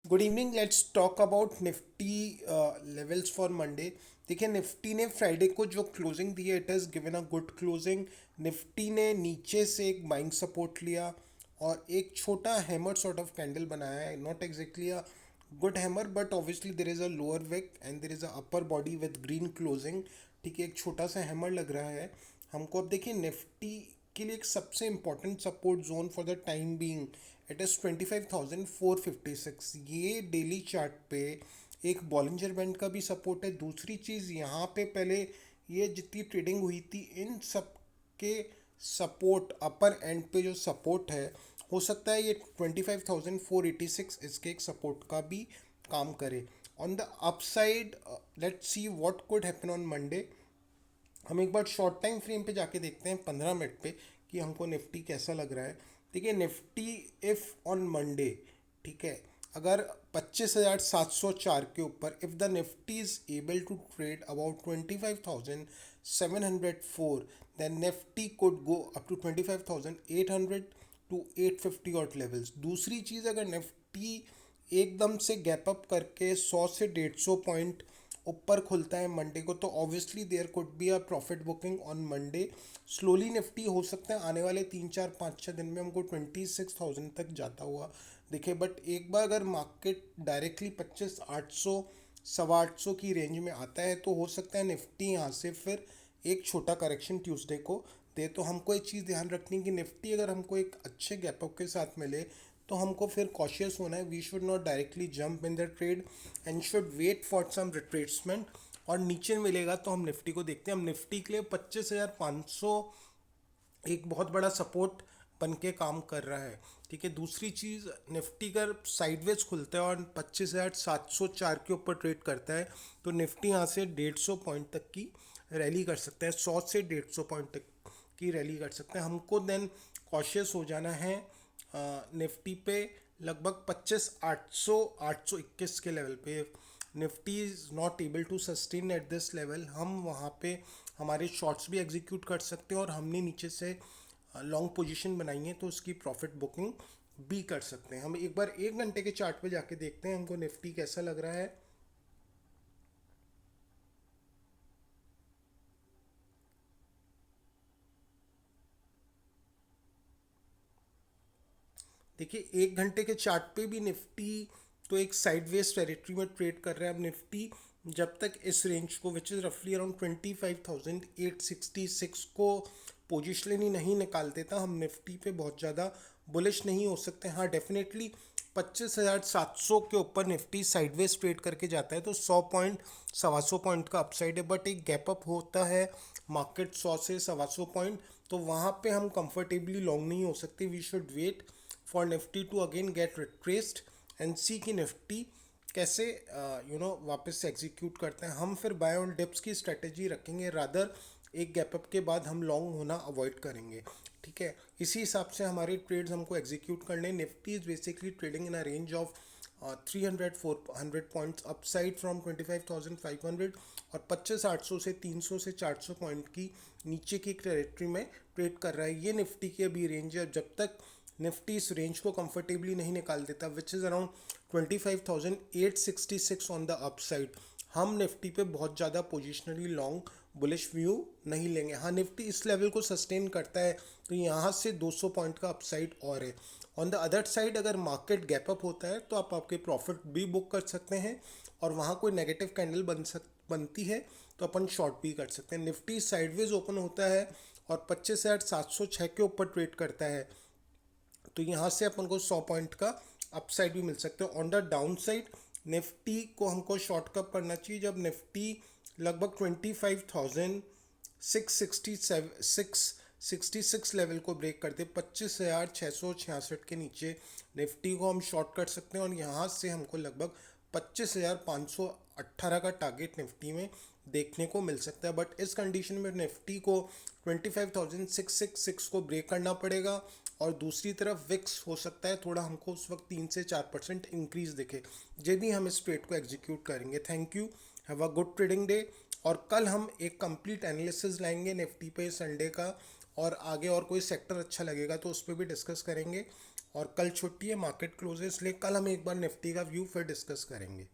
Good evening. Let's talk about Nifty levels for Monday. देखिए, Nifty ने Friday को जो क्लोजिंग दी है, it has given a good closing. Nifty ने नीचे से एक बाइंग सपोर्ट लिया और एक छोटा हैमर सॉर्ट ऑफ कैंडल बनाया है। Not exactly a good hammer, but obviously there is a lower wick and there is a upper body with green closing. ठीक है, एक छोटा सा हैमर लग रहा है हमको। अब देखिए, निफ्टी के लिए एक सबसे important support zone for the time being it is 25,456। ये डेली चार्ट पे एक बॉलिंजर बैंड का भी सपोर्ट है। दूसरी चीज़, यहाँ पे पहले ये जितनी ट्रेडिंग हुई थी, इन सब के सपोर्ट अपर एंड पे जो सपोर्ट है, हो सकता है ये 25,486 इसके एक सपोर्ट का भी काम करे। On the upside, let's see what could happen on Monday. हम एक बार शॉर्ट टाइम फ्रेम पे जाके देखते हैं 15 मिनट पे कि हमको निफ्टी कैसा लग रहा है। देखिए, निफ्टी इफ़ ऑन मंडे, ठीक है, अगर 25,704 के ऊपर if the Nifty is able to trade about 25,704, then Nifty could go up to 25,800 to 850 odd levels. दूसरी चीज़, अगर निफ्टी एकदम से गैप अप करके 100 से 150 पॉइंट ऊपर खुलता है मंडे को, तो obviously there could be a profit booking on Monday. Slowly Nifty हो सकता है आने वाले 3 4 5 6 दिन में हमको 26,000 तक जाता हुआ दिखे। बट एक बार अगर मार्केट डायरेक्टली 25,800 825 की रेंज में आता है, तो हो सकता है निफ्टी यहाँ से फिर एक छोटा करेक्शन ट्यूसडे को दे। तो हमको एक चीज़ ध्यान रखनी है कि निफ्टी अगर हमको एक अच्छे गैपअप के साथ मिले, तो हमको फिर कॉशियस होना है। We should not directly jump in the trade and should wait for some retracement. और नीचे मिलेगा तो हम निफ्टी को देखते हैं। हम निफ्टी के लिए 25,500 एक बहुत बड़ा सपोर्ट बन के काम कर रहा है। ठीक है, दूसरी चीज़, निफ्टी अगर साइडवेज खुलता है और 25,704 के ऊपर ट्रेड करता है, तो निफ्टी यहाँ से 150 पॉइंट तक की रैली कर सकता है। 100 से 150 पॉइंट तक की रैली कर सकते हैं। हमको देन कॉशियस हो जाना है निफ्टी पे लगभग 25,800 821 के लेवल पे। Nifty is not able to sustain at this level. हम वहाँ पे हमारे शॉर्ट्स भी एग्जीक्यूट कर सकते हैं और हमने नीचे से लॉन्ग पोजीशन बनाई है, तो उसकी प्रॉफिट बुकिंग भी कर सकते हैं। हम एक बार 1 घंटे के चार्ट पे जाके देखते हैं हमको निफ्टी कैसा लग रहा है। देखिए, 1 घंटे के चार्ट पे भी निफ्टी तो एक साइडवेज टेरिटरी में ट्रेड कर रहा है। अब निफ्टी जब तक इस रेंज को, विच इज़ रफली अराउंड 25,866 को पोजिशनली नहीं निकाल देता, हम निफ्टी पे बहुत ज़्यादा बुलिश नहीं हो सकते। हाँ, डेफिनेटली 25,700 के ऊपर निफ्टी साइडवेज ट्रेड करके जाता है, तो 100 पॉइंट 125 पॉइंट का अपसाइड है। बट एक गैप अप होता है मार्केट 100 से 125 पॉइंट, तो वहाँ पे हम कंफर्टेबली लॉन्ग नहीं हो सकते। We should wait for Nifty to again get retraced and see की निफ्टी कैसे वापस से एग्जीक्यूट करते हैं। हम फिर बाय ऑन डिप्स की स्ट्रेटेजी रखेंगे, रादर एक गैप अप के बाद हम लॉन्ग होना अवॉइड करेंगे। ठीक है, इसी हिसाब से हमारे ट्रेड्स हमको एग्जीक्यूट करने। Nifty is basically trading in a range of 300 400 points upside from 25,500, और 25,800 से 300 से 400 पॉइंट की नीचे की टेरिटरी में ट्रेड कर रहा है। ये निफ्टी की अभी रेंज है। जब तक निफ्टी इस रेंज को कंफर्टेबली नहीं निकाल देता, which is around 25,866 on the upside, हम निफ्टी पे बहुत ज़्यादा पोजिशनली लॉन्ग बुलिश व्यू नहीं लेंगे। हाँ, निफ्टी इस लेवल को सस्टेन करता है, तो यहाँ से 200 पॉइंट का अपसाइड और है। ऑन द अदर साइड, अगर मार्केट गैप अप होता है, तो आप आपके प्रॉफिट भी बुक कर सकते हैं, और वहाँ कोई नेगेटिव कैंडल बनती है तो अपन शॉर्ट भी कर सकते हैं। निफ्टी साइडवेज ओपन होता है और 25,706 के ऊपर ट्रेड करता है, तो यहाँ से अपन को 100 पॉइंट का अपसाइड भी मिल सकते हैं। On the down side, Nifty को हमको शॉर्ट कप करना चाहिए जब निफ्टी लगभग 25,666 लेवल को ब्रेक करते, 25,666 के नीचे निफ्टी को हम शॉर्ट कर सकते हैं, और यहाँ से हमको लगभग 25,518 का टारगेट निफ्टी में देखने को मिल सकता है। बट इस कंडीशन में निफ्टी को 25,666 को ब्रेक करना पड़ेगा, और दूसरी तरफ विक्स हो सकता है थोड़ा हमको उस वक्त 3 से 4% इंक्रीज दिखे, जब भी हम इस ट्रेड को एग्जीक्यूट करेंगे। Thank you, have a good trading day. और कल हम एक कंप्लीट एनालिसिस लाएंगे निफ्टी पे संडे का, और आगे और कोई सेक्टर अच्छा लगेगा तो उस पर भी डिस्कस करेंगे। और कल छुट्टी है, मार्केट क्लोज है, इसलिए कल हम एक बार निफ्टी का व्यू फिर डिस्कस करेंगे।